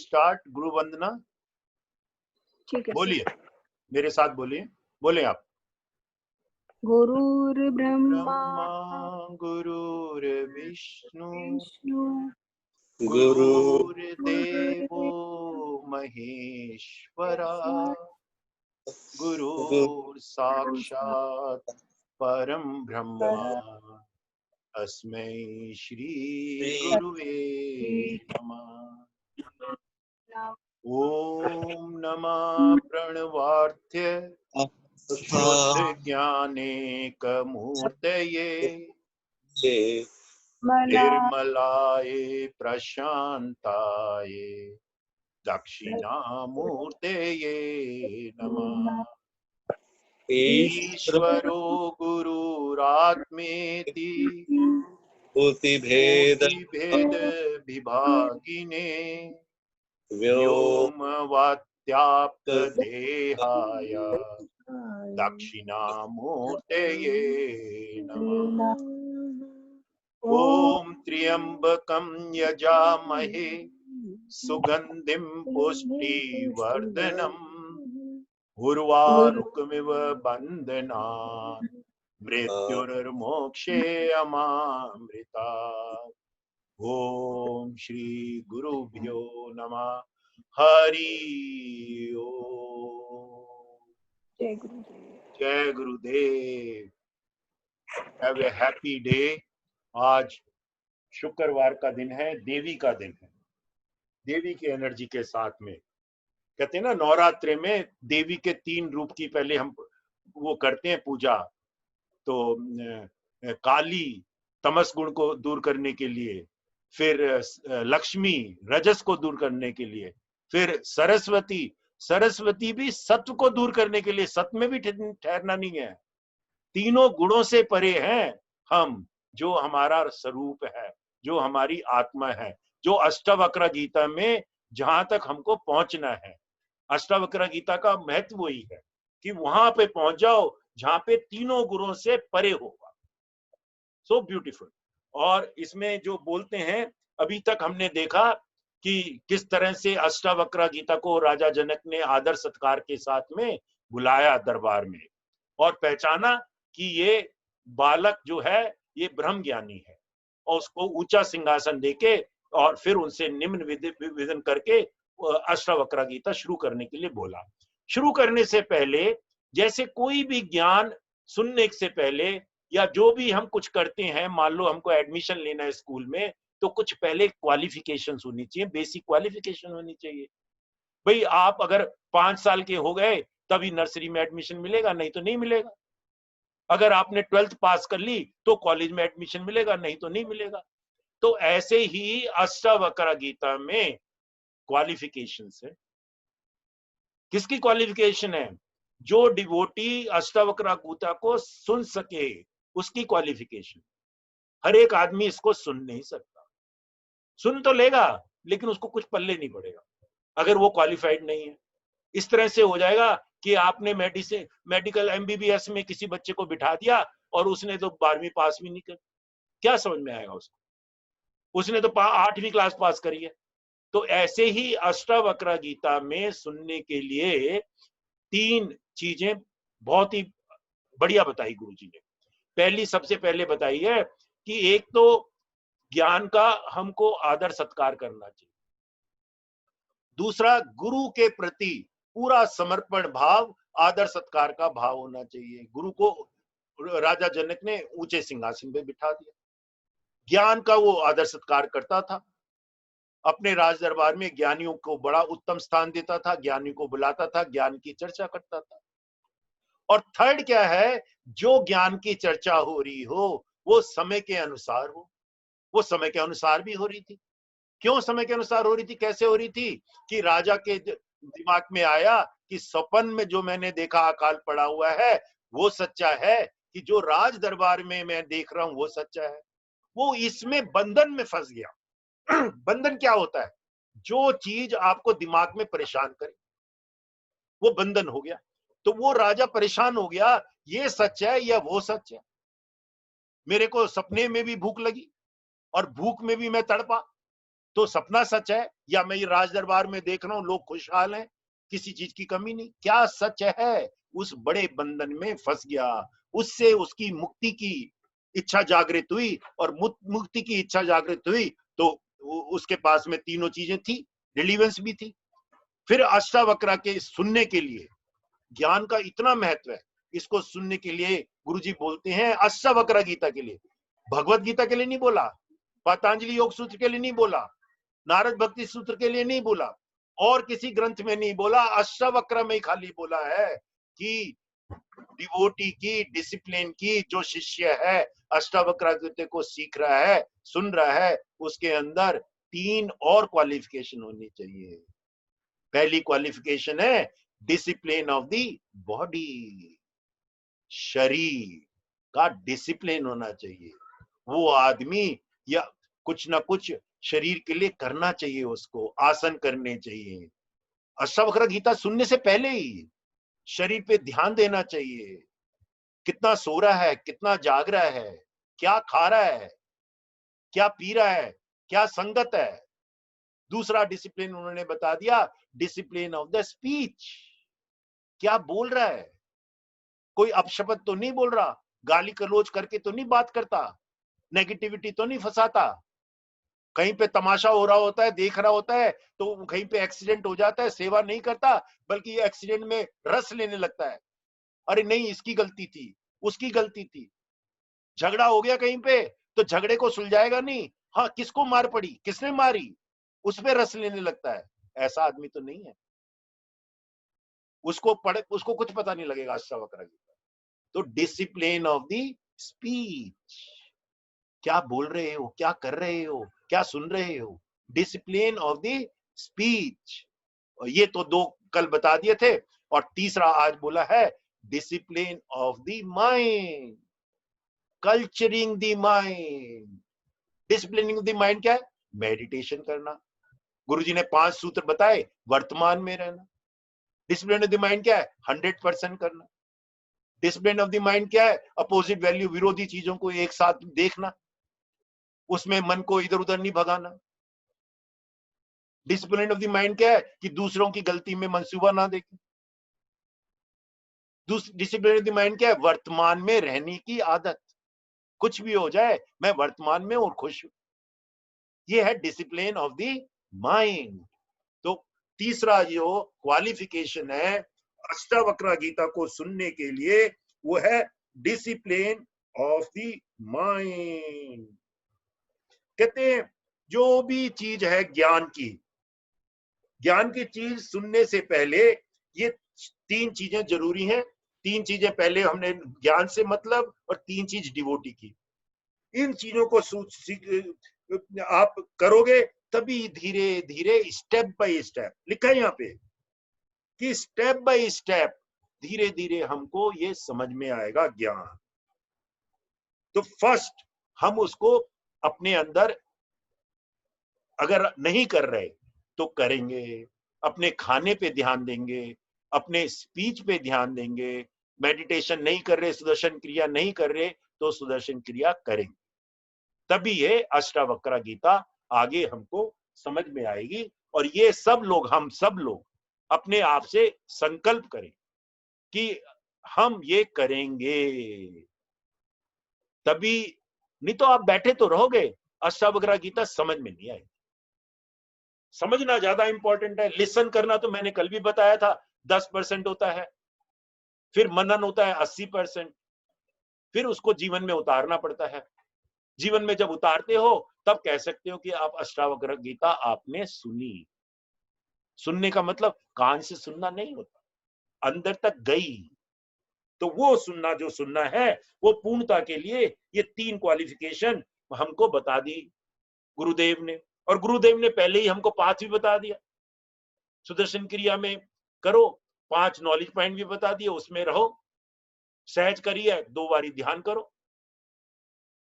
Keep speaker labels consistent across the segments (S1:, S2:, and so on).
S1: Start गुरु वंदना।
S2: ठीक है।
S1: बोलिए, मेरे साथ बोलिए, बोले आप।
S2: गुरुर्ब्रह्मा
S1: गुरुर्विष्णु
S2: विष्णु
S1: गुरुर्देवो महेश्वरा गुरुर्साक्षात् परम ब्रह्मा तस्मै श्री गुरुवे नमः। ओम नमः प्रणवार्थ्य शुद्ध ज्ञानेकमूर्तये निर्मलाय प्रशांताय दक्षिणामूर्तये नमः। ईश्वरो गुरुरात्मेति
S3: भेद
S1: विभागिने व्योमवत्याप्त देहाय दक्षिणामूर्तये नमः। ओम त्र्यंबकं यजामहे सुगंधिं पुष्टिवर्धनम् उर्वारुकमिव बन्धनान् मृत्युर्मोक्षे अमामृता। ओम श्री गुरुभ्यो नमः। हरि ओम।
S2: जय गुरुदेव।
S1: जय गुरुदेव। Have a happy day. आज शुक्रवार का दिन है, देवी का दिन है। देवी की एनर्जी के साथ में कहते हैं ना, नवरात्रि में देवी के 3 रूप की पहले हम वो करते हैं पूजा। तो काली तमस गुण को दूर करने के लिए, फिर लक्ष्मी रजस को दूर करने के लिए, फिर सरस्वती भी सत्व को दूर करने के लिए। सत्व में भी ठहरना नहीं है, तीनों गुणों से परे हैं हम, जो हमारा स्वरूप है, जो हमारी आत्मा है, जो अष्टावक्र गीता में जहां तक हमको पहुंचना है। अष्टावक्र गीता का महत्व वही है कि वहां पे पहुंच जाओ जहां पे तीनों गुणों से परे होगा। So beautiful. और इसमें जो बोलते हैं, अभी तक हमने देखा कि किस तरह से अष्टावक्र गीता को राजा जनक ने आदर सत्कार के साथ में बुलाया दरबार में, और पहचाना कि ये बालक जो है ये ब्रह्म ज्ञानी है, और उसको ऊंचा सिंहासन देके और फिर उनसे निम्न विधन करके अष्टावक्र गीता शुरू करने के लिए बोला। शुरू करने से पहले, जैसे कोई भी ज्ञान सुनने से पहले या जो भी हम कुछ करते हैं, मान लो हमको एडमिशन लेना है स्कूल में, तो कुछ पहले क्वालिफिकेशन होनी चाहिए, बेसिक क्वालिफिकेशन होनी चाहिए। भाई आप अगर 5 साल के हो गए तभी नर्सरी में एडमिशन मिलेगा, नहीं तो नहीं मिलेगा। अगर आपने 12th पास कर ली तो कॉलेज में एडमिशन मिलेगा, नहीं तो नहीं मिलेगा। तो ऐसे ही अष्टावक्र गीता में क्वालिफिकेशन है। किसकी क्वालिफिकेशन है? जो डिवोटी अष्टावक्र गीता को सुन सके, उसकी क्वालिफिकेशन। हर एक आदमी इसको सुन नहीं सकता। सुन तो लेगा लेकिन उसको कुछ पल्ले नहीं पड़ेगा अगर वो क्वालिफाइड नहीं है। इस तरह से हो जाएगा कि आपने मेडिकल एमबीबीएस में किसी बच्चे को बिठा दिया और उसने तो 12वीं पास भी नहीं कर, क्या समझ में आएगा उसको? उसने तो 8वीं क्लास पास करी है। तो ऐसे ही अष्टावक्र गीता में सुनने के लिए 3 चीजें बहुत ही बढ़िया बताई गुरुजी ने। पहली, सबसे पहले बताई है कि एक तो ज्ञान का हमको आदर सत्कार करना चाहिए। दूसरा, गुरु के प्रति पूरा समर्पण भाव, आदर सत्कार का भाव होना चाहिए। गुरु को राजा जनक ने ऊंचे सिंहासन पे बिठा दिया। ज्ञान का वो आदर सत्कार करता था, अपने राज दरबार में ज्ञानियों को बड़ा उत्तम स्थान देता था, ज्ञानियों को बुलाता था, ज्ञान की चर्चा करता था। और थर्ड क्या है, जो ज्ञान की चर्चा हो रही हो वो समय के अनुसार हो। वो समय के अनुसार भी हो रही थी। क्यों समय के अनुसार हो रही थी? कैसे हो रही थी कि राजा के दिमाग में आया कि सपन में जो मैंने देखा अकाल पड़ा हुआ है वो सच्चा है, कि जो राज दरबार में मैं देख रहा हूं वो सच्चा है। वो इसमें बंधन में फंस गया। बंधन क्या होता है? जो चीज आपको दिमाग में परेशान करे वो बंधन हो गया। तो वो राजा परेशान हो गया, ये सच है या वो सच है। मेरे को सपने में भी भूख लगी और भूख में भी मैं तड़पा, तो सपना सच है, या मैं ये राज दरबार में देख रहा हूं लोग खुशहाल हैं, किसी चीज की कमी नहीं? क्या सच है? उस बड़े बंधन में फंस गया, उससे उसकी मुक्ति की इच्छा जागृत हुई, और मुक्ति की इच्छा जागृत हुई तो उसके पास में तीनों चीजें थी, रिलीवेंस भी थी। फिर अष्टावक्र के सुनने के लिए, ज्ञान का इतना महत्व है, इसको सुनने के लिए गुरुजी बोलते हैं अष्टावक्र गीता के लिए, भगवत गीता के लिए नहीं बोला, पतंजलि योग सूत्र के लिए नहीं बोला, नारद भक्ति सूत्र के लिए नहीं बोला, और किसी ग्रंथ में नहीं बोला, अष्टावक्र में खाली बोला है कि डिवोटी की, डिसिप्लिन की जो शिष्य है, अष्टावक्र गीता को सीख रहा है, सुन रहा है, उसके अंदर 3 और क्वालिफिकेशन होनी चाहिए। पहली क्वालिफिकेशन है डिसिप्लिन ऑफ द बॉडी, शरीर का डिसिप्लिन होना चाहिए। वो आदमी या कुछ ना कुछ शरीर के लिए करना चाहिए, उसको आसन करने चाहिए। अष्टावक्र गीता सुनने से पहले ही शरीर पे ध्यान देना चाहिए, कितना सो रहा है, कितना जाग रहा है, क्या खा रहा है, क्या पी रहा है, क्या संगत है। दूसरा डिसिप्लिन उन्होंने बता दिया, डिसिप्लिन ऑफ द स्पीच, क्या बोल रहा है, कोई अपशब्द तो नहीं बोल रहा, गाली गलौज करके तो नहीं बात करता, नेगेटिविटी तो नहीं फंसाता। कहीं पे तमाशा हो रहा होता है, देख रहा होता है, तो कहीं पे एक्सीडेंट हो जाता है, सेवा नहीं करता, बल्कि एक्सीडेंट में रस लेने लगता है। अरे नहीं, इसकी गलती थी, उसकी गलती थी, झगड़ा हो गया कहीं पे, तो झगड़े को सुलझाएगा नहीं, हाँ किसको मार पड़ी, किसने मारी, उस पे रस लेने लगता है। ऐसा आदमी तो नहीं है, उसको कुछ पता नहीं लगेगा अष्टावक्र गीता। तो डिसिप्लिन ऑफ द स्पीच, क्या बोल रहे हो, क्या कर रहे हो, क्या सुन रहे हो, डिसिप्लिन ऑफ द स्पीच। ये तो 2 कल बता दिए थे, और तीसरा आज बोला है discipline of the mind, culturing the mind. Disciplining the mind क्या है? मेडिटेशन करना। गुरुजी ने 5 सूत्र बताए, वर्तमान में रहना। डिसिप्लिन ऑफ द माइंड क्या है? 100% करना। डिसिप्लिन ऑफ द माइंड क्या है? अपोजिट वैल्यू, विरोधी चीजों को एक साथ देखना, उसमें मन को इधर उधर नहीं भगाना। डिसिप्लिन ऑफ द माइंड क्या है? कि दूसरों की गलती में मंसूबा ना देखें। डिसिप्लिन ऑफ द माइंड क्या है? वर्तमान में रहने की आदत, कुछ भी हो जाए मैं वर्तमान में और खुश हूं। ये है डिसिप्लिन ऑफ द माइंड। तो तीसरा जो क्वालिफिकेशन है अष्टावक्र गीता को सुनने के लिए, वो है डिसिप्लिन ऑफ द माइंड। कहते हैं जो भी चीज है ज्ञान की चीज सुनने से पहले ये 3 चीजें जरूरी हैं। 3 चीजें पहले हमने ज्ञान से मतलब, और 3 चीज डिवोटी की। इन चीजों को आप करोगे तभी धीरे धीरे, स्टेप बाय स्टेप, लिखा है यहाँ पे कि स्टेप बाय स्टेप धीरे धीरे हमको ये समझ में आएगा ज्ञान। तो फर्स्ट हम उसको अपने अंदर अगर नहीं कर रहे तो करेंगे, अपने खाने पे ध्यान देंगे, अपने स्पीच पे ध्यान देंगे। मेडिटेशन नहीं कर रहे, सुदर्शन क्रिया नहीं कर रहे, तो सुदर्शन क्रिया करेंगे, तभी ये अष्टावक्र गीता आगे हमको समझ में आएगी। और ये सब लोग, हम सब लोग अपने आप से संकल्प करें कि हम ये करेंगे, तभी। नहीं तो आप बैठे तो रहोगे, अष्टावक्र गीता समझ में नहीं आएगी। समझना ज्यादा इंपॉर्टेंट है, लिसन करना तो मैंने कल भी बताया था 10% होता है, फिर मनन होता है 80%, फिर उसको जीवन में उतारना पड़ता है। जीवन में जब उतारते हो तब कह सकते हो कि आप अष्टावक्र गीता आपने सुनी। सुनने का मतलब कान से सुनना नहीं होता, अंदर तक गई। तो वो सुनना, जो सुनना है, वो पूर्णता के लिए ये 3 क्वालिफिकेशन हमको बता दी गुरुदेव ने। और गुरुदेव ने पहले ही हमको 5 भी बता दिया। सुदर्शन क्रिया में करो, 5 नॉलेज पॉइंट भी बता दिए, उसमें रहो, सहज करिए, 2 बारी ध्यान करो।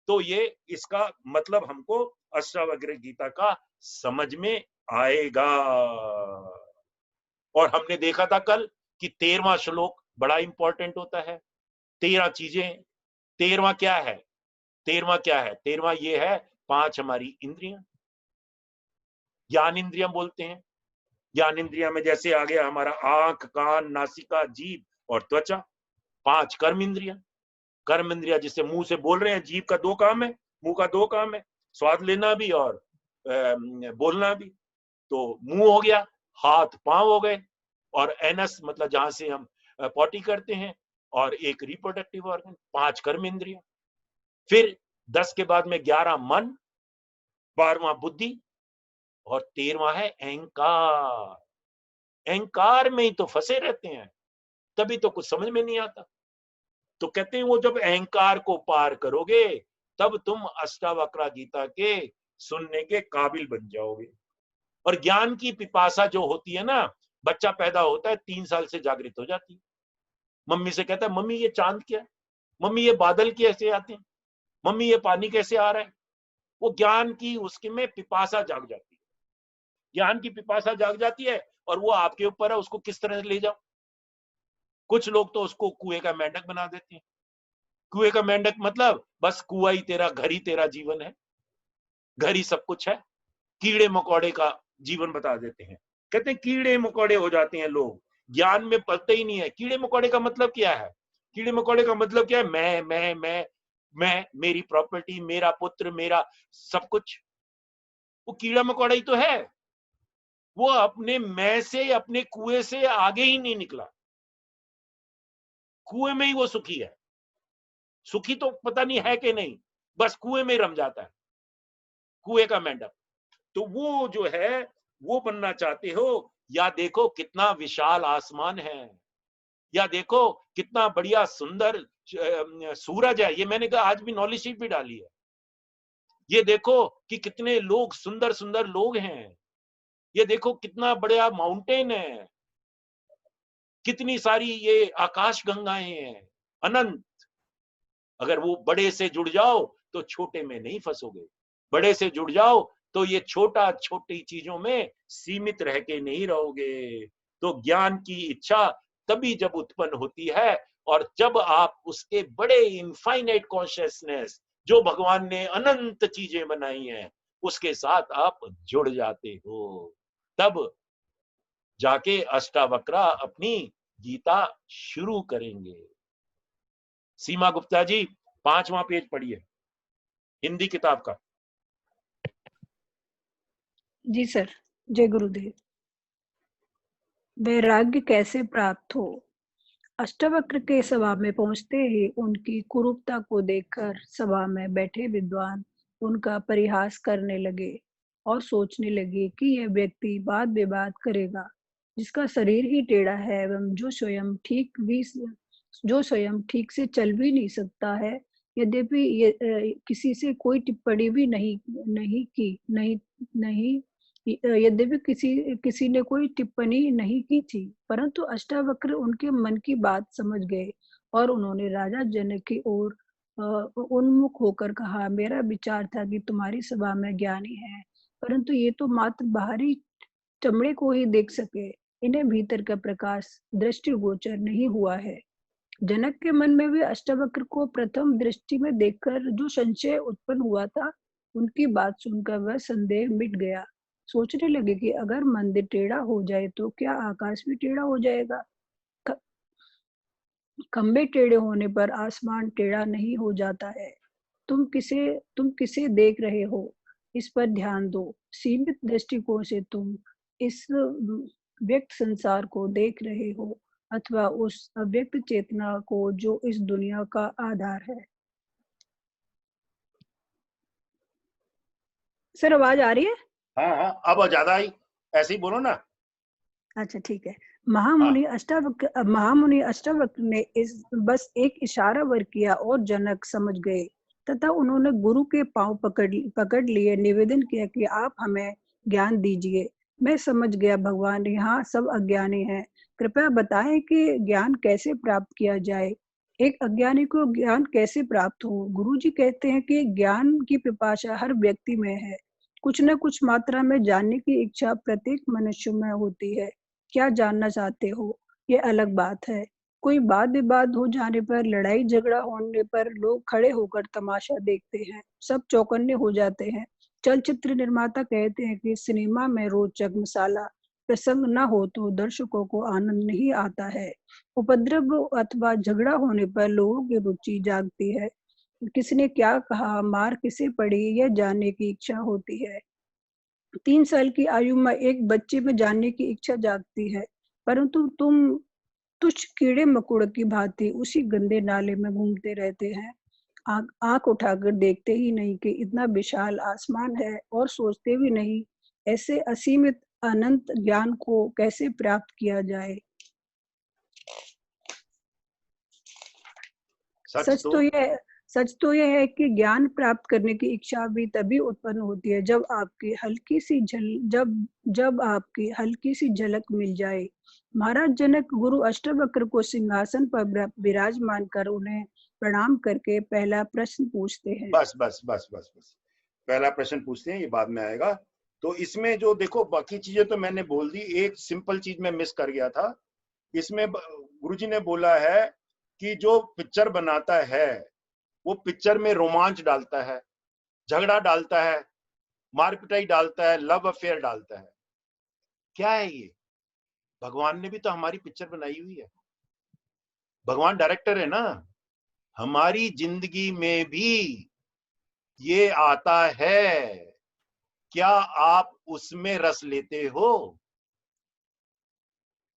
S1: तो ये इसका मतलब हमको अष्टावक्र गीता का समझ में आएगा। और हमने देखा था कल कि 13वां श्लोक बड़ा इंपॉर्टेंट होता है। 13 चीजें, 13वां क्या है? 13वां क्या है? 13वां ये है 5 हमारी इंद्रियां, ज्ञान इंद्रियां बोलते हैं। ज्ञान इंद्रिया में जैसे आ गया हमारा आंख, कान, नासिका, जीभ और त्वचा। 5 कर्म इंद्रिया। कर्म इंद्रिया जिससे मुंह से बोल रहे हैं, जीभ का 2 काम है, मुंह का 2 काम है, स्वाद लेना भी और बोलना भी। तो मुंह हो गया, हाथ पांव हो गए, और एनस मतलब जहां से हम पॉटी करते हैं, और एक रिप्रोडक्टिव ऑर्गन। 5 कर्म इंद्रिया। फिर 10 के बाद में 11 मन, 12वां बुद्धि, और 13वां है अहंकार। अहंकार में ही तो फंसे रहते हैं, तभी तो कुछ समझ में नहीं आता। तो कहते हैं वो जब अहंकार को पार करोगे तब तुम अष्टावक्र गीता के सुनने के काबिल बन जाओगे। और ज्ञान की पिपासा जो होती है ना, बच्चा पैदा होता है 3 साल से जागृत हो जाती है। मम्मी से कहता है मम्मी ये चांद क्या है, मम्मी ये बादल कैसे आते हैं, मम्मी ये पानी कैसे आ रहा है। वो ज्ञान की उसके में पिपासा जाग जाती है, ज्ञान की पिपासा जाग जाती है, और वो आपके ऊपर है उसको किस तरह से ले जाओ। कुछ लोग तो उसको कुएं का मेंढक बना देते हैं। कुएं का मेंढक मतलब बस कुआ ही तेरा, घर ही तेरा जीवन है, घर ही सब कुछ है। कीड़े मकोड़े का जीवन बता देते हैं। कहते हैं कीड़े मकोड़े हो जाते हैं लोग, ज्ञान में पलते ही नहीं है। कीड़े मकोड़े का मतलब क्या है? कीड़े मकोड़े का मतलब क्या है? मैं, मेरी प्रॉपर्टी, मेरा पुत्र, मेरा सब कुछ। वो कीड़ा मकोड़ा ही तो है। वो अपने मैं से, अपने कुएं से आगे ही नहीं निकला। कुएं में ही वो सुखी है। सुखी तो पता नहीं है कि नहीं, बस कुएं में रम जाता है, कुएं का मेंढक। तो वो जो है वो बनना चाहते हो, या देखो कितना विशाल आसमान है, या देखो कितना बढ़िया सुंदर सूरज है। ये मैंने कहा आज भी नॉलेज शीट भी डाली है। ये देखो कि कितने लोग, सुंदर सुंदर लोग हैं। ये देखो कितना बड़ा माउंटेन है, कितनी सारी ये आकाश गंगाएं हैं, अनंत। अगर वो बड़े से जुड़ जाओ तो छोटे में नहीं फंसोगे। बड़े से जुड़ जाओ तो ये छोटा छोटी चीजों में सीमित रह के नहीं रहोगे। तो ज्ञान की इच्छा तभी जब उत्पन्न होती है, और जब आप उसके बड़े इनफाइनाइट कॉन्शियसनेस, जो भगवान ने अनंत चीजें बनाई हैं, उसके साथ आप जुड़ जाते हो। तब जाके अष्टावक्रा अपनी गीता शुरू करेंगे। सीमा गुप्ता जी 5वां पेज पढ़िए, हिंदी किताब का।
S2: जी सर। जय गुरुदेव। वैराग्य कैसे प्राप्त हो? अष्टावक्र के सभा में पहुंचते ही उनकी कुरूपता को देखकर सभा में बैठे विद्वान उनका परिहास करने लगे और सोचने लगे कि यह व्यक्ति वाद विवाद करेगा, जिसका शरीर ही टेढ़ा है एवं जो स्वयं ठीक से चल भी नहीं सकता है। यद्यपि किसी से कोई टिप्पणी भी नहीं की नहीं नहीं यद्यपि किसी ने कोई टिप्पणी नहीं की थी, परंतु अष्टावक्र उनके मन की बात समझ गए और उन्होंने राजा जनक की ओर उन्मुख होकर कहा, मेरा विचार था कि तुम्हारी सभा में ज्ञानी है, परंतु ये तो मात्र बाहरी चमड़े को ही देख सके, इन्हें भीतर का प्रकाश दृष्टिगोचर नहीं हुआ है। जनक के मन में भी अष्टावक्र को प्रथम दृष्टि में देखकर जो संशय उत्पन्न हुआ था, उनकी बात सुनकर वह संदेह मिट गया। सोचने लगे कि अगर मंदिर टेढ़ा हो जाए तो क्या आकाश भी टेढ़ा हो जाएगा? खंबे टेढ़े होने पर आसमान टेढ़ा नहीं हो जाता है। तुम किसे देख रहे हो, इस पर ध्यान दो। सीमित दृष्टिकोण से तुम इस व्यक्त संसार को देख रहे हो अथवा उस अव्यक्त चेतना को जो इस दुनिया का आधार है। सर आवाज आ रही है?
S1: हाँ हाँ, अब ज्यादा आई, ऐसे ही बोलो ना।
S2: अच्छा ठीक है।
S1: हाँ
S2: महामुनि अष्टावक्र ने इस बस एक इशारा वर किया और जनक समझ गए तथा उन्होंने गुरु के पांव पकड़ लिए निवेदन किया कि आप हमें ज्ञान दीजिए। मैं समझ गया भगवान, यहाँ सब अज्ञानी हैं, कृपया बताएं कि ज्ञान कैसे प्राप्त किया जाए। एक अज्ञानी को ज्ञान कैसे प्राप्त हो? गुरुजी कहते हैं कि ज्ञान की पिपासा हर व्यक्ति में है। कुछ न कुछ मात्रा में जानने की इच्छा प्रत्येक मनुष्य में होती है। क्या जानना चाहते हो, ये अलग बात है। कोई वाद विवाद हो जाने पर, लड़ाई झगड़ा होने पर लोग खड़े होकर तमाशा देखते हैं, सब चौकन्ने हो जाते हैं। चलचित्र निर्माता कहते हैं कि सिनेमा में रोचक मसाला प्रसंग न हो तो दर्शकों को आनंद नहीं आता है। उपद्रव अथवा झगड़ा होने पर लोगों की रुचि जागती है। किसने क्या कहा, मार किसे पड़ी, यह जानने की इच्छा होती है। 3 साल की आयु में एक बच्चे में जानने की इच्छा जागती है, परंतु तुच्छ कीड़े मकोड़े की भांति उसी गंदे नाले में घूमते रहते हैं। आंख उठाकर देखते ही नहीं कि इतना विशाल आसमान है, और सोचते भी नहीं ऐसे असीमित अनंत ज्ञान को कैसे प्राप्त किया जाए। सच तो यह है कि ज्ञान प्राप्त करने की इच्छा भी तभी उत्पन्न होती है जब आपकी हल्की सी झलक मिल जाए। महाराज जनक गुरु अष्टावक्र को सिंहासन पर विराजमान कर उन्हें प्रणाम करके पहला प्रश्न पूछते हैं।
S1: बस पहला प्रश्न पूछते हैं, ये बाद में आएगा। तो इसमें जो देखो, बाकी चीजें तो मैंने बोल दी, एक सिंपल चीज मैं मिस कर गया था। इसमें गुरुजी ने बोला है कि जो पिक्चर बनाता है वो पिक्चर में रोमांच डालता है, झगड़ा डालता है, मारपिटाई डालता है, लव अफेयर डालता है। क्या है ये? भगवान ने भी तो हमारी पिक्चर बनाई हुई है, भगवान डायरेक्टर है ना। हमारी जिंदगी में भी ये आता है, क्या आप उसमें रस लेते हो?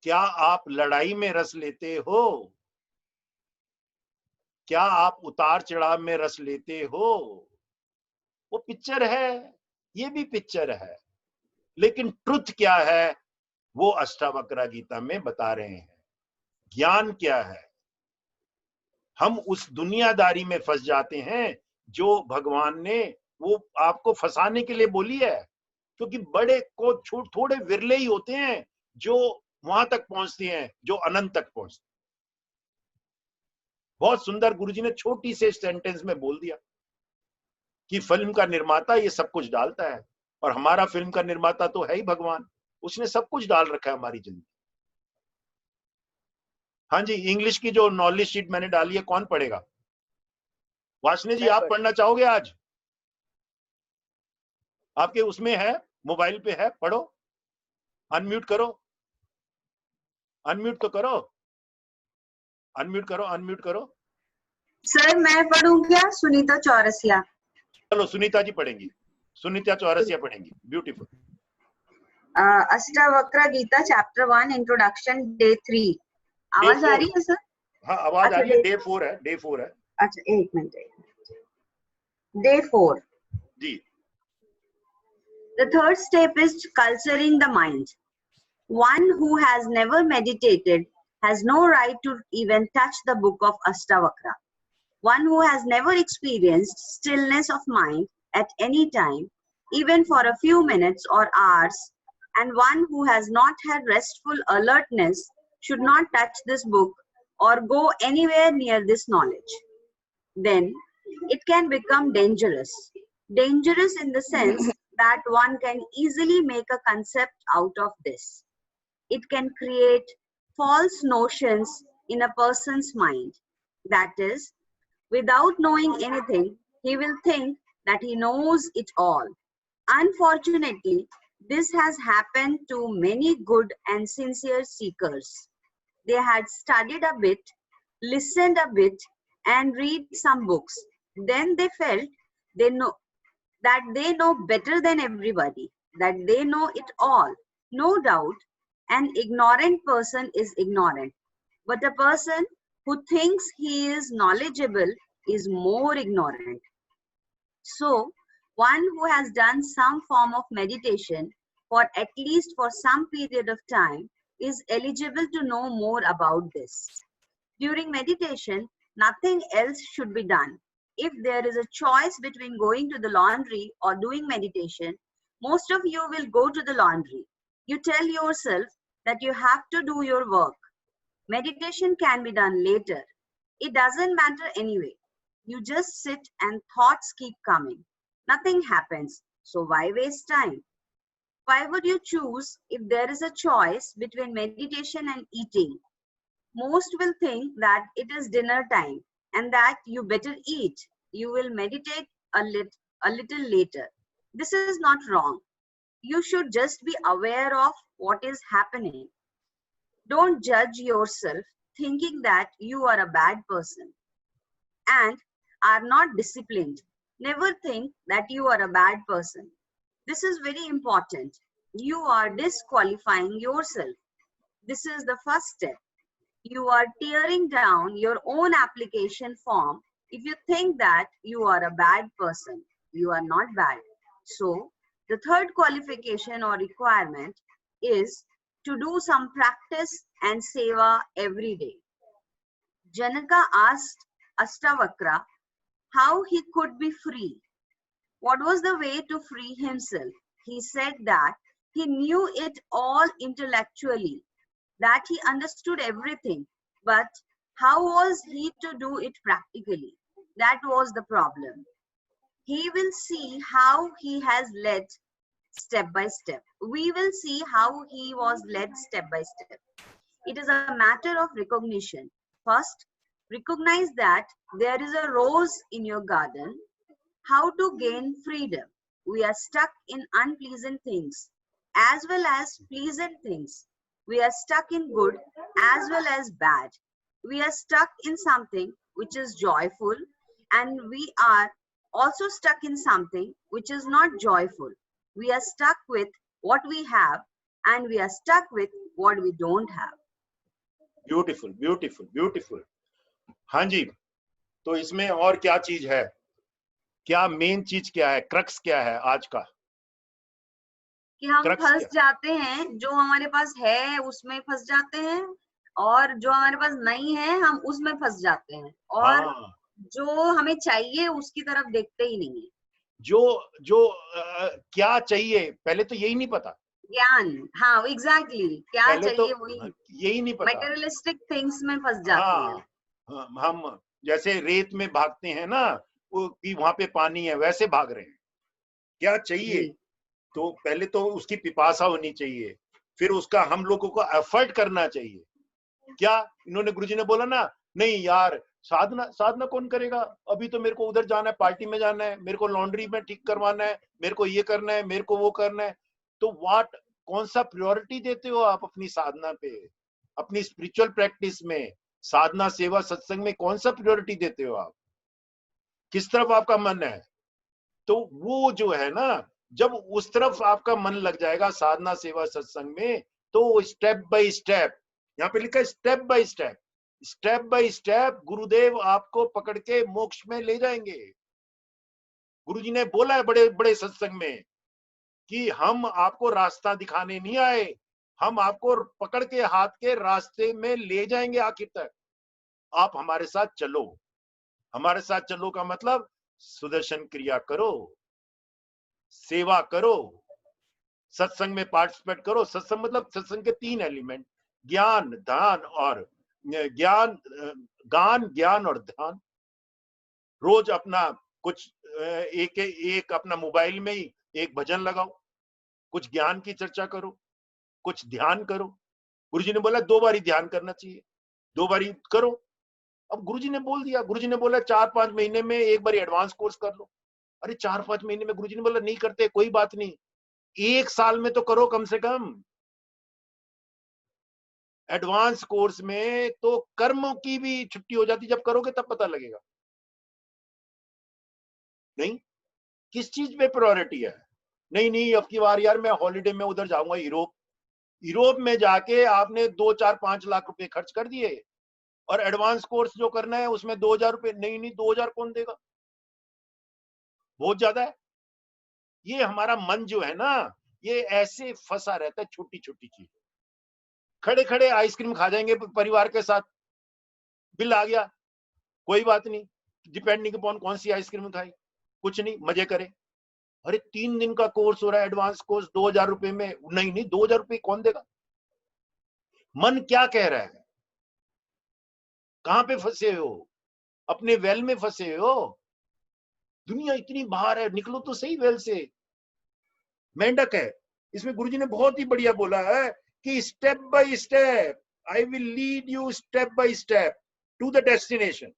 S1: क्या आप लड़ाई में रस लेते हो? क्या आप उतार चढ़ाव में रस लेते हो? वो पिक्चर है, ये भी पिक्चर है, लेकिन ट्रुथ क्या है वो अष्टावक्र गीता में बता रहे हैं। ज्ञान क्या है? हम उस दुनियादारी में फंस जाते हैं जो भगवान ने वो आपको फंसाने के लिए बोली है, क्योंकि बड़े को थोड़े विरले ही होते हैं जो वहां तक पहुंचते हैं, जो अनंत तक पहुंचते हैं। बहुत सुंदर गुरुजी ने छोटी से सेंटेंस में बोल दिया कि फिल्म का निर्माता ये सब कुछ डालता है, और हमारा फिल्म का निर्माता तो है ही भगवान, उसने सब कुछ डाल रखा है हमारी जिंदगी। हाँ जी, इंग्लिश की जो नॉलेज शीट मैंने डाली है, कौन पढ़ेगा? वाशनी जी, आप पढ़ना चाहोगे आज? आपके उसमें है, मोबाइल पे है, पढ़ो। अनम्यूट करो, अनम्यूट तो करो, अनम्यूट करो।
S3: सर मैं पढ़ूं क्या? सुनीता चौरसिया।
S1: चलो सुनीता जी पढ़ेंगी, सुनीता चौरसिया पढ़ेंगी। Beautiful.
S3: Ashtavakra Gita chapter 1 introduction day 3। आवाज आ रही है सर?
S1: हाँ आवाज आ रही है। डे 4 है, डे 4 है।
S3: अच्छा एक मिनट। डे 4
S1: जी।
S3: The third step is culturing the mind. One who has never meditated has no right to even touch the book of Ashtavakra. One who has never experienced stillness of mind at any time, even for a few minutes or hours, and one who has not had restful alertness should not touch this book or go anywhere near this knowledge. Then it can become dangerous. Dangerous in the sense that one can easily make a concept out of this. It can create false notions in a person's mind. That is, without knowing anything, he will think that he knows it all. Unfortunately, this has happened to many good and sincere seekers. They had studied a bit, listened a bit, and read some books. Then they felt they know better than everybody, that they know it all. No doubt, an ignorant person is ignorant, but a person who thinks he is knowledgeable is more ignorant. So, one who has done some form of meditation for at least for some period of time is eligible to know more about this. During meditation, nothing else should be done. If there is a choice between going to the laundry or doing meditation, most of you will go to the laundry. You tell yourself that you have to do your work. Meditation can be done later. It doesn't matter anyway. You just sit and thoughts keep coming. Nothing happens. So why waste time? Why would you choose if there is a choice between meditation and eating? Most will think that it is dinner time and that you better eat. You will meditate a little later. This is not wrong. You should just be aware of what is happening. Don't judge yourself thinking that you are a bad person and are not disciplined. Never think that you are a bad person. This is very important. You are disqualifying yourself. This is the first step. You are tearing down your own application form if you think that you are a bad person. You are not bad. So, the third qualification or requirement is to do some practice and seva every day. Janaka asked Astavakra how he could be free. What was the way to free himself? He said that he knew it all intellectually, that he understood everything, but how was he to do it practically? That was the problem. He will see how he has led step by step. We will see how he was led step by step. It is a matter of recognition. First, recognize that there is a rose in your garden. How to gain freedom? We are stuck in unpleasant things as well as pleasant things. We are stuck in good as well as bad. We are stuck in something which is joyful, and we are also stuck in something which is not joyful. We are stuck with what we have, and we are stuck with what we don't have.
S1: Beautiful beautiful beautiful. हाँ जी, तो इसमें और क्या चीज है, क्या main चीज क्या है, क्रक्स क्या है आज का?
S3: कि हम
S1: क्रक्स
S3: फंस
S1: क्या?
S3: जाते हैं, जो हमारे पास है उसमें फंस जाते हैं, और जो हमारे पास नहीं है हम उसमें फंस जाते हैं, और
S1: हाँ,
S3: जो हमें चाहिए उसकी तरफ देखते ही नहीं है।
S1: जो क्या चाहिए पहले तो यही नहीं पता।
S3: ज्ञान, हाँ एग्जैक्टली, क्या
S1: पहले तो
S3: चाहिए वही
S1: यही नहीं पता।
S3: मटेरियलिस्टिक थिंग्स में फंस जाते हैं।
S1: हाँ, हम जैसे रेत में भागते हैं ना, वो कि वहां पे पानी है, वैसे भाग रहे हैं। क्या चाहिए?
S3: जी,
S1: तो पहले तो उसकी पिपासा होनी चाहिए, फिर उसका हम लोगों को एफर्ट करना चाहिए। क्या इन्होंने गुरुजी ने बोला ना, नहीं यार साधना साधना कौन करेगा, अभी तो मेरे को उधर जाना है, पार्टी में जाना है, मेरे को लॉन्ड्री में ठीक करवाना है, मेरे को ये करना है, मेरे को वो करना है। तो व्हाट, कौन सा प्रायोरिटी देते हो आप अपनी साधना पे, अपनी स्पिरिचुअल प्रैक्टिस में, साधना सेवा सत्संग में कौन सा प्रायोरिटी देते हो आप, किस तरफ आपका मन है? तो वो जो है ना, जब उस तरफ आपका मन लग जाएगा साधना सेवा सत्संग में, तो स्टेप बाय स्टेप, यहाँ पे लिखा है step by step, step by step गुरुदेव आपको पकड़ के मोक्ष में ले जाएंगे। गुरुजी ने बोला है बड़े बड़े सत्संग में कि हम आपको रास्ता दिखाने नहीं आए, हम आपको पकड़ के हाथ के रास्ते में ले जाएंगे आखिर तक। आप हमारे साथ चलो। हमारे साथ चलो का मतलब सुदर्शन क्रिया करो, सेवा करो, सत्संग में पार्टिसिपेट करो। सत्संग मतलब सत्संग के 3 एलिमेंट, ज्ञान, ध्यान और ज्ञान और ध्यान। रोज अपना कुछ एक अपना मोबाइल में ही एक भजन लगाओ, कुछ ज्ञान की चर्चा करो, कुछ ध्यान करो। गुरुजी ने बोला 2 बार ही ध्यान करना चाहिए, 2 बार ही करो। अब गुरुजी ने बोल दिया, गुरुजी ने बोला 4-5 महीने में एक बार एडवांस कोर्स कर लो। अरे 4-5 महीने में गुरुजी ने बोला नहीं करते, कोई बात नहीं, 1 साल में तो करो कम से कम। एडवांस कोर्स में तो कर्मों की भी छुट्टी हो जाती, जब करोगे तब पता लगेगा। नहीं, किस चीज पे प्रायोरिटी है? नहीं अब की बार यार मैं हॉलिडे में उधर जाऊंगा यूरोप। यूरोप में जाके आपने 2-4-5 लाख रुपए खर्च कर दिए, और एडवांस कोर्स जो करना है उसमें 2000 रुपए। नहीं 2000 कौन देगा, बहुत ज्यादा है। ये हमारा मन जो है ना, ये ऐसे फंसा रहता है छोटी छोटी चीज। खड़े खड़े आइसक्रीम खा जाएंगे परिवार के साथ, बिल आ गया, कोई बात नहीं, डिपेंडिंग अपॉन कौन सी आइसक्रीम खाई, कुछ नहीं, मजे करे। अरे 3 दिन का कोर्स हो रहा है, एडवांस कोर्स 2000 रुपए में। नहीं 2000 रुपए कौन देगा? मन क्या कह रहा है? कहां पे फंसे हो? अपने वेल में फंसे हो। दुनिया इतनी बाहर है, निकलो तो सही वेल से। मेंढक है। इसमें गुरुजी ने बहुत ही बढ़िया बोला है कि step by step I will lead you step by step to the destination.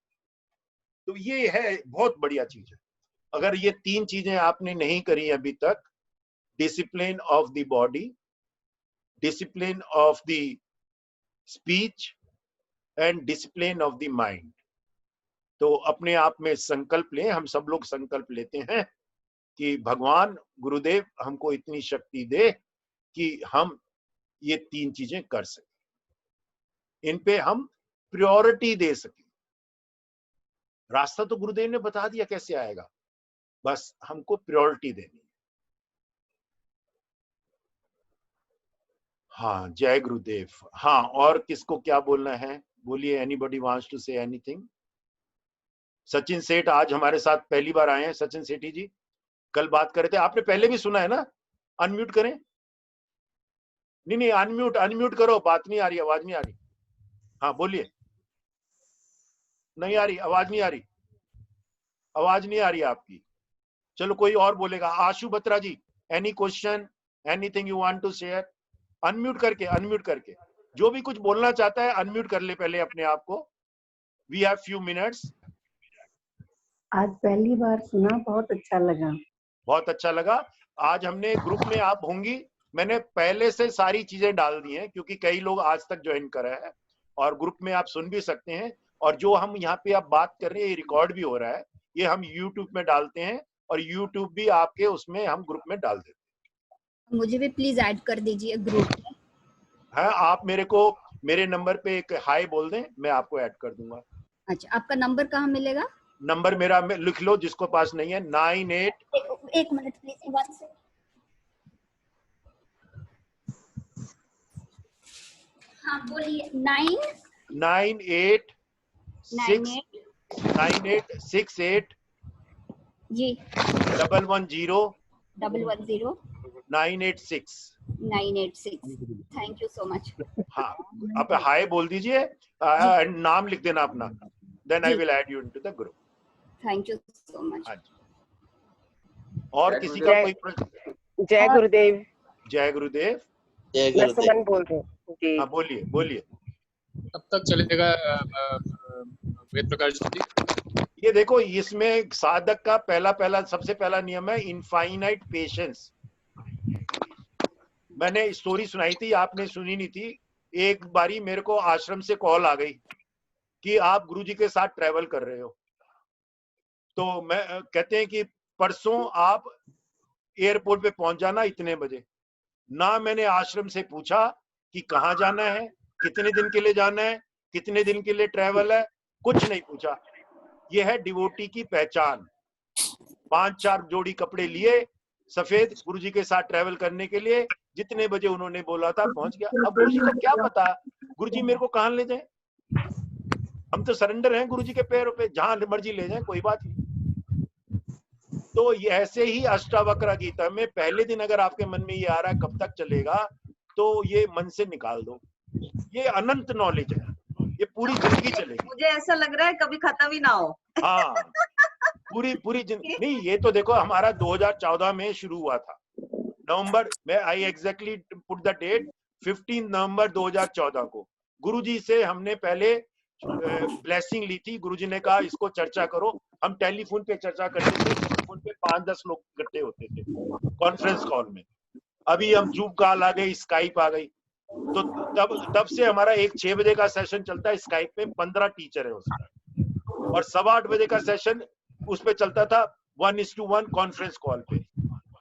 S1: तो ये है बहुत बढ़िया चीज है। अगर ये 3 चीजें आपने नहीं करी अभी तक, discipline of the body, discipline of the speech and discipline of the mind, तो अपने आप में संकल्प लें। हम सब लोग संकल्प लेते हैं कि भगवान गुरुदेव हमको इतनी शक्ति दे कि हम ये 3 चीजें कर सकें, इन पे हम प्रायोरिटी दे सकें। रास्ता तो गुरुदेव ने बता दिया कैसे आएगा, बस हमको प्रायोरिटी देनी है। हाँ, जय गुरुदेव। हाँ, और किसको क्या बोलना है बोलिए, anybody wants to say anything? Sachin Seth आज हमारे साथ पहली बार आए हैं। सचिन सेठी जी कल बात कर रहे थे, आपने पहले भी सुना है ना? अनम्यूट करें। नहीं, अनम्यूट करो, बात नहीं आ रही, आवाज नहीं आ रही। हाँ बोलिए। नहीं आ रही, आवाज नहीं आ रही, आवाज नहीं आ रही आपकी। चलो कोई और बोलेगा। Ashu Batra ji, any question, anything you want to share? Unmute करके जो भी कुछ बोलना चाहता है अनम्यूट कर ले पहले अपने आप को। We have few minutes.
S4: आज पहली बार सुना, बहुत अच्छा लगा।
S1: बहुत अच्छा लगा। आज हमने ग्रुप में आप होंगी, मैंने पहले से सारी चीजें डाल दी हैं क्योंकि कई लोग आज तक ज्वाइन कर रहे हैं और ग्रुप में आप सुन भी सकते हैं। और जो हम यहाँ पे आप बात कर रहे हैं ये रिकॉर्ड भी हो रहा है, ये हम यूट्यूब में डालते हैं और यूट्यूब भी आपके उसमें हम ग्रुप में डाल देते हैं।
S5: मुझे भी प्लीज ऐड कर दीजिए ग्रुप में।
S1: हाँ, आप मेरे को मेरे नंबर पे एक हाई बोल दें, मैं आपको ऐड कर दूंगा।
S5: अच्छा, आपका नंबर कहाँ मिलेगा?
S1: नंबर मेरा लिख लो जिसको पास नहीं है, 98।
S5: एक मिनट प्लीज, 1 सेकंड। हाँ बोलिए।
S1: 9868
S5: जी
S1: 110
S5: 110
S1: 986।
S5: 986। Thank you so much.
S1: हाँ, आप हाय बोल दीजिए एंड नाम लिख देना अपना, then I will add you into the group.
S5: Thank you so much.
S1: हाँ जी। और किसी का कोई प्रश्न?
S6: जय गुरुदेव।
S1: जय गुरुदेव।
S6: मैं सुमन बोल रही हूँ जी।
S1: हाँ बोलिए।
S7: कब तक चलेगा वेद प्रकाश जी?
S1: ये देखो, इसमें साधक का सबसे पहला नियम है इनफाइनाइट पेशेंस। मैंने स्टोरी सुनाई थी, आपने सुनी नहीं थी। एक बारी मेरे को आश्रम से कॉल आ गई कि आप गुरुजी के साथ ट्रैवल कर रहे हो, तो मैं कहते हैं कि परसों आप एयरपोर्ट पे पहुंच जाना इतने बजे। ना मैंने आश्रम से पूछा कि कहाँ जाना है, कितने दिन के लिए जाना है, कितने दिन के लिए ट्रैवल है, कुछ नहीं पूछा। यह है डिवोटी की पहचान। 5-4 जोड़ी कपड़े लिए सफेद, गुरुजी के साथ ट्रैवल करने के लिए। जितने बजे उन्होंने बोला था पहुंच गया। अब गुरुजी को क्या पता गुरुजी मेरे को कहाँ ले जाए, हम तो सरेंडर हैं गुरुजी के पैरों पे, जहां मर्जी ले जाए, कोई बात नहीं। तो ये ऐसे ही अष्टावक्र गीता में पहले दिन अगर आपके मन में ये आ रहा है कब तक चलेगा, तो ये मन से निकाल दो। ये अनंत नॉलेज है, ये पूरी जिंदगी चलेगी।
S3: मुझे ऐसा लग रहा है कभी खत्म ही ना हो।
S1: हाँ, पूरी जिंदगी नहीं। ये तो देखो हमारा 2014 में शुरू हुआ था नवंबर में। I exactly put the date 15 November 2014 को गुरुजी से हमने पहले ब्लेसिंग ली थी। गुरुजी ने कहा इसको चर्चा करो। हम टेलीफोन पे चर्चा करते थे, टेलीफोन पे 5-10 लोग इकट्ठे होते थे कॉन्फ्रेंस कॉल में। अभी हम जूम कॉल आ गई, स्काइप आ गई, तो तब से हमारा एक 6 बजे का सेशन चलता है स्काइप पे, 15 टीचर है उसमें, और 8:15 बजे का सेशन उस पे चलता था 1:1 कॉन्फ्रेंस कॉल पे।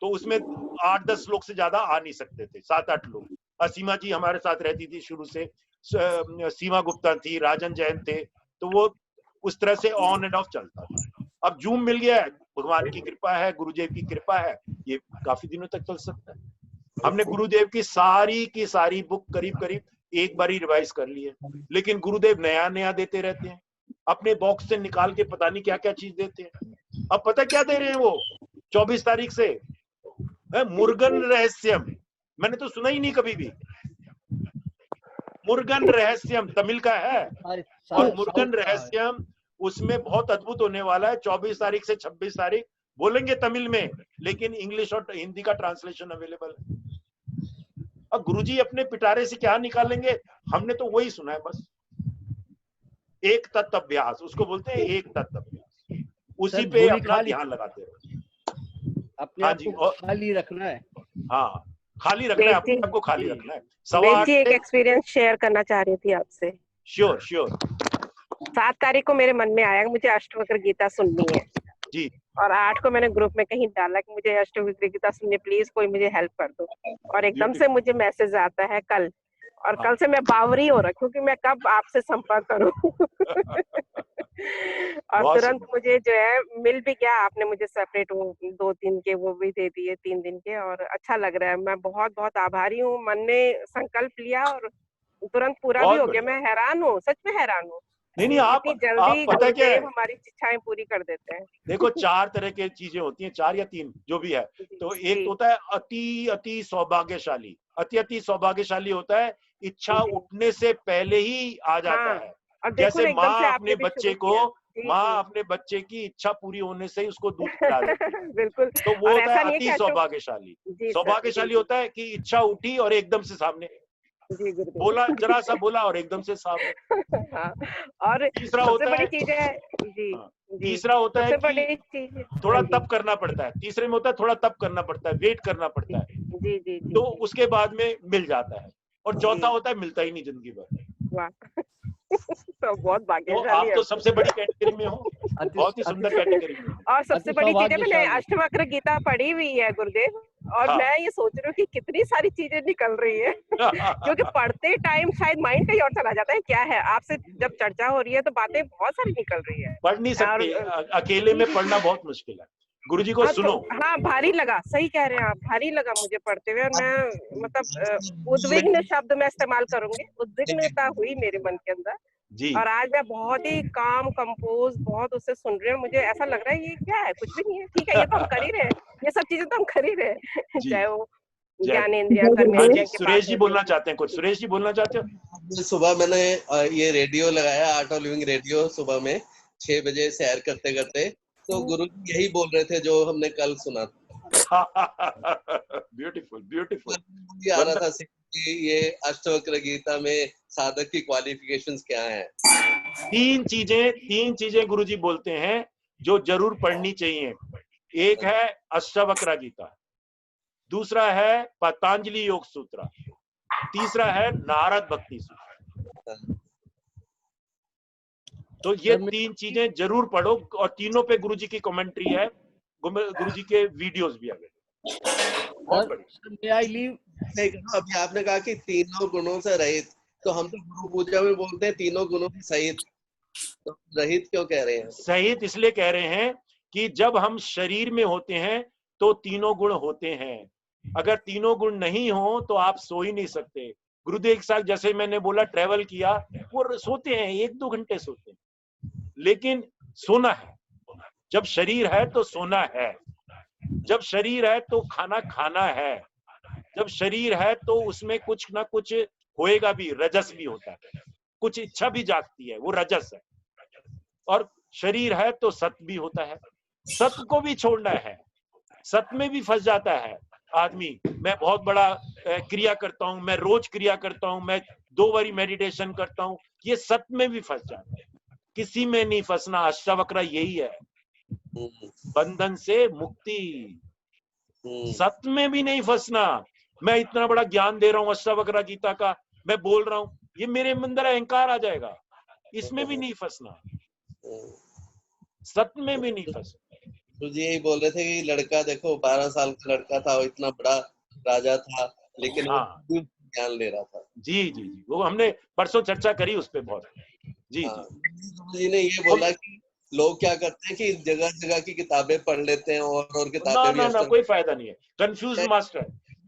S1: तो उसमें 8-10 लोग से ज्यादा आ नहीं सकते थे, 7-8 लोग। असीमा जी हमारे साथ रहती थी शुरू से, सीमा गुप्ता थी, राजन जैन थे, तो वो उस तरह से ऑन एंड ऑफ चलता था। अब जूम मिल गया है, भगवान की कृपा है, गुरुदेव की कृपा है, ये काफी दिनों तक चल सकता है। हमने गुरुदेव की सारी बुक करीब एक बार ही रिवाइज कर ली है, लेकिन गुरुदेव नया देते रहते हैं, अपने बॉक्स से निकाल के पता नहीं क्या क्या चीज देते हैं। अब पता क्या दे रहे हैं वो 24 तारीख से? मुर्गन रहस्यम, मैंने तो सुना ही नहीं कभी भी। मुर्गन रहस्यम तमिल का है, और मुर्गन रहस्यम उसमें बहुत अद्भुत होने वाला है। 24 तारीख से 26 तारीख बोलेंगे तमिल में, लेकिन इंग्लिश और हिंदी का ट्रांसलेशन अवेलेबल है। अब गुरुजी अपने पिटारे से क्या निकालेंगे, हमने तो वही सुना है बस। एक तत्व अभ्यास उसको बोलते हैं, एक तत्व अभ्यास, उसी पे अपना ध्यान लगाते रहो।
S8: अपने
S1: हाँ
S8: आप
S1: जी,
S8: को
S1: और
S8: खाली रखना है।
S1: हाँ, खाली रखना है,
S6: वेद
S1: अपने
S6: जी,
S1: आप को खाली रखना है।
S6: वेद जी एक
S1: 8:15
S6: एक्सपीरियंस शेयर करना चाह रही थी आपसे।
S1: श्योर श्योर
S6: 7 तारीख को मेरे मन में आया कि मुझे अष्टवक्र गीता सुननी है,
S1: जी।
S6: और 8 को मैंने ग्रुप में कहीं डाला कि मुझे अष्टवक्र गीता सुननी, प्लीज कोई मुझे हेल्प कर दो। और एकदम से मुझे मैसेज आता है कल, और कल से मैं बावरी हो रहा क्योंकि मैं कब आपसे संपर्क करूं। और
S1: बहुत
S6: तुरंत
S1: सुंदर।
S6: मुझे जो है मिल भी गया, आपने मुझे सेपरेट वो 2-3 के वो भी दे दिए, 3 दिन के, और अच्छा लग रहा है। मैं बहुत बहुत आभारी हूँ। मन ने संकल्प लिया और तुरंत पूरा भी
S1: बहुत
S6: हो गया।
S1: बढ़िया।
S6: मैं हैरान हूँ, सच में हैरान हूँ
S1: नहीं,
S6: कि
S1: आप
S6: इतनी जल्दी
S1: पता है क्या है,
S6: गुरुदेव हमारी इच्छाएं पूरी कर देते हैं।
S1: देखो 4 तरह की चीजें होती हैं, 4 या 3 जो भी है। तो एक
S6: जी,
S1: होता है अति सौभाग्यशाली। अति सौभाग्यशाली होता है इच्छा
S6: जी,
S1: उठने से पहले ही आ जाता
S6: हाँ।
S1: है।
S6: और देखो
S1: जैसे
S6: ना, एकदम से
S1: माँ
S6: आपने
S1: अपने
S6: भी
S1: बच्चे
S6: शुरू
S1: को,
S6: किया। जी,
S1: माँ
S6: जी।
S1: अपने बच्चे की इच्छा पूरी होने से ही उसको दूध पिला देती है।
S6: बिल्कुल।
S1: तो वो
S6: और
S1: होता
S6: ऐसा
S1: है
S6: नहीं है
S1: अति
S6: कि
S1: सौभाग्यशाली।
S6: जी सर, जी,
S1: सौभाग्यशाली
S6: जी,
S1: होता है कि इच्छा उठी और एकदम से सामने
S6: जी गुरुदेव।
S1: बोला, जरा सा बोला और एकदम से सामने।
S6: हाँ, और
S1: तीसरा
S6: सबसे
S1: होता
S6: बड़ी
S1: है,
S6: चीज है जी,
S1: हाँ,
S6: जी,
S1: तीसरा होता है
S6: सबसे
S1: कि
S6: बड़ी चीज, हाँ
S1: थोड़ा
S6: जी,
S1: तप करना पड़ता है। तीसरे में होता है थोड़ा तप करना पड़ता है, वेट करना
S6: जी,
S1: पड़ता है,
S6: जी, जी, जी,
S1: तो
S6: जी,
S1: उसके बाद में मिल जाता है। और चौथा
S6: जी,
S1: होता है मिलता ही नहीं जिंदगी भर।
S6: वाह। तो बहुत
S1: तो
S6: भाग्यशाली
S1: आप
S6: है
S1: तो
S6: हम
S1: सबसे
S6: तो।
S1: बड़ी कैटेगरी में हो,
S8: अति
S1: बहुत ही
S8: अति
S1: सुंदर कैटेगरी में हो।
S6: और सबसे
S8: अति
S6: बड़ी चीज है, मैंने
S8: सौभाग्यशाली।
S6: अष्टवक्र गीता पढ़ी हुई है गुरुदेव, और
S1: हाँ।
S6: मैं ये सोच रही हूँ कि कितनी सारी चीजें निकल रही है। क्योंकि पढ़ते टाइम शायद माइंड कहीं और चला जाता है। क्या है, आपसे जब चर्चा हो रही है तो बातें बहुत सारी निकल रही है।
S1: पढ़ नहीं
S6: और
S1: सकते, अकेले में पढ़ना बहुत मुश्किल है। गुरुजी को
S6: हाँ,
S1: सुनो।
S6: हाँ, भारी लगा, सही कह रहे हैं आप, भारी लगा मुझे पढ़ते हुए। और मैं मतलब उद्विग्न शब्द मैं इस्तेमाल करूंगी, उद्विग्नता हुई मेरे मन के अंदर।
S1: जी
S6: और आज मैं बहुत ही काम कंपोज बहुत उससे सुन रही हूँ। मुझे ऐसा लग रहा है ये क्या है, कुछ भी नहीं है, ठीक है, ये तो हम कर ही रहे हैं, ये सब चीजें तो हम कर ही रहे हैं।
S1: जी
S6: चाहे वो
S1: जय गुरु।
S6: ज्ञानेंद्रिया
S3: जय
S1: हाँ
S3: गुरुदेव।
S1: जी,
S6: कर्मेंद्रिया की बात
S1: सुरेश जी
S6: हो रही
S1: बोलना
S6: है।
S1: चाहते हैं कुछ। सुरेश जी बोलना चाहते हो?
S9: सुबह मैंने ये रेडियो लगाया, आर्ट ऑफ लिविंग रेडियो, सुबह में 6 बजे सैर करते करते, तो गुरु जी यही बोल रहे थे जो हमने कल सुना था।
S1: Beautiful beautiful.
S9: ये आ रहा था कि ये अष्टवक्र गीता में साधक की क्वालिफिकेशंस क्या हैं।
S1: तीन चीजें गुरुजी बोलते हैं जो जरूर पढ़नी चाहिए। एक है अष्टावक्र गीता, दूसरा है पतंजलि योग सूत्र, तीसरा है नारद भक्ति सूत्र। तो ये तीन चीजें जरूर पढ़ो, और तीनों पे गुरुजी की कमेंट्री है, गुरुजी के वीडियोस भी अवेलेबल। बहुत बढ़िया।
S9: अभी आपने कहा कि तीनों गुणों से रहित, तो हम तो गुरु पूजा में बोलते हैं तीनों गुणों से सहित, तो रहित क्यों कह रहे हैं?
S1: सहित इसलिए कह रहे हैं कि जब हम शरीर में होते हैं तो तीनों गुण होते हैं। अगर तीनों गुण नहीं हो तो आप सो ही नहीं सकते। गुरुदेव के साथ जैसे मैंने बोला, ट्रेवल किया, वो सोते हैं 1-2 घंटे सोते हैं, लेकिन सोना है। जब शरीर है तो सोना है, जब शरीर है तो खाना खाना है, जब शरीर है तो उसमें कुछ ना कुछ होएगा भी, रजस भी होता है, कुछ इच्छा भी जागती है, वो रजस है। और शरीर है तो सत्य भी होता है, सत्य को भी छोड़ना है, सत्य में भी फंस जाता है आदमी। मैं बहुत बड़ा क्रिया करता हूं, मैं रोज क्रिया करता हूं, मैं 2 बारी मेडिटेशन करता हूं, ये सत्य में भी फंस जाता है। किसी में नहीं फंसना, अष्टावक्र यही है, बंधन से मुक्ति। सत्य में भी नहीं फंसना। मैं इतना बड़ा ज्ञान दे रहा हूं अष्टावक्र गीता का, मैं बोल रहा हूं, ये मेरे अंदर अहंकार आ जाएगा, इसमें भी नहीं फंसना, सत्य में भी नहीं फंसना।
S9: तो जी यही बोल रहे थे कि लड़का देखो 12 साल का लड़का था, वो इतना बड़ा राजा था, लेकिन वो ज्ञान ले रहा था।
S1: जी जी जी, वो हमने परसों चर्चा करी उस पे बहुत। जी
S9: गुरु जी ने ये बोला कि लोग क्या करते हैं कि जगह जगह की किताबें पढ़ लेते हैं और किताबें भी
S1: ना, कोई फायदा नहीं है। कंफ्यूज मास्टर,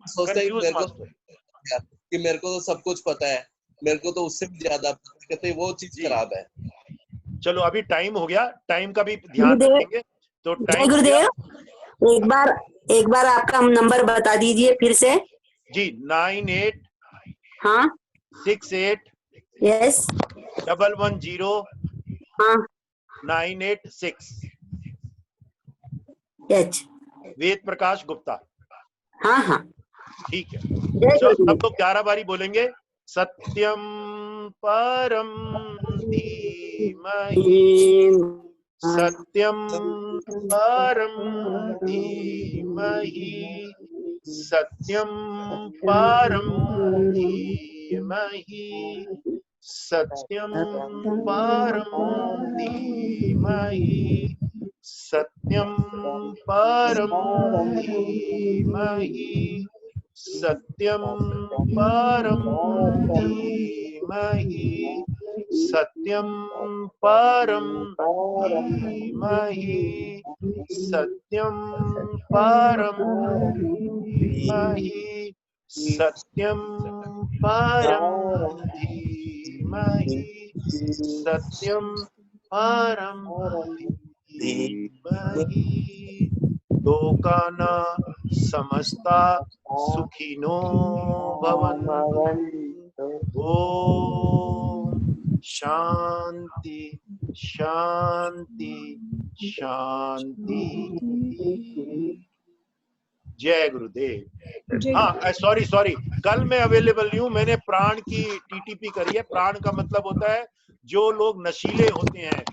S9: सोचते हैं
S1: कंफ्यूज मास्टर
S9: कि मेरे को तो सब कुछ पता है, मेरे को तो उससे भी ज्यादा पता है, कहते वो चीज खराब है।
S1: चलो अभी टाइम हो गया, टाइम का भी ध्यान रखेंगे। तो टाइम
S3: गुरुदेव, एक बार आपका नंबर बता दीजिए फिर से।
S1: जी 98
S3: हाँ
S1: 68
S3: यस
S1: 110
S3: हाँ
S1: 986
S3: यस
S1: वेद प्रकाश गुप्ता।
S3: हाँ हाँ
S1: ठीक है, सब लोग 11 बारी बोलेंगे। सत्यम परम धीमहि सत्यम परम धीमहि, सत्यम परम धीमहि, सत्यम परम धीमहि, सत्यम परम धीमहि, सत्यम परम धीमहि, सत्यम परम धीमहि, सत्यम परम धीमहि, सत्यम परम धीमहि, सत्यम परम धीमहि। लोकाना समस्ता सुखिनो भवन्तु। ओम शांति शांति शांति। जय गुरुदेव। हाँ सॉरी, कल मैं अवेलेबल नहीं हूँ। मैंने प्राण की टीटीपी करी है। प्राण का मतलब होता है जो लोग नशीले होते हैं,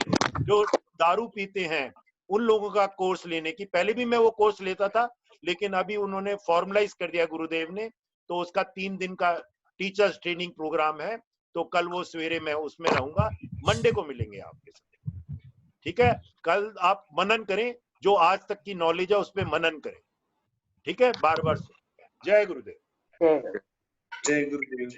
S1: जो दारू पीते हैं, उन लोगों का कोर्स लेने की। पहले भी मैं वो कोर्स लेता था, लेकिन अभी उन्होंने फॉर्मलाइज कर दिया गुरुदेव ने, तो उसका 3 दिन का टीचर्स ट्रेनिंग प्रोग्राम है। तो कल वो सवेरे मैं उसमें रहूंगा। मंडे को मिलेंगे आपके साथ, ठीक है? कल आप मनन करें, जो आज तक की नॉलेज है उस पर मनन करें, ठीक है? बार बार। जय गुरुदेव।
S8: जय गुरुदेव।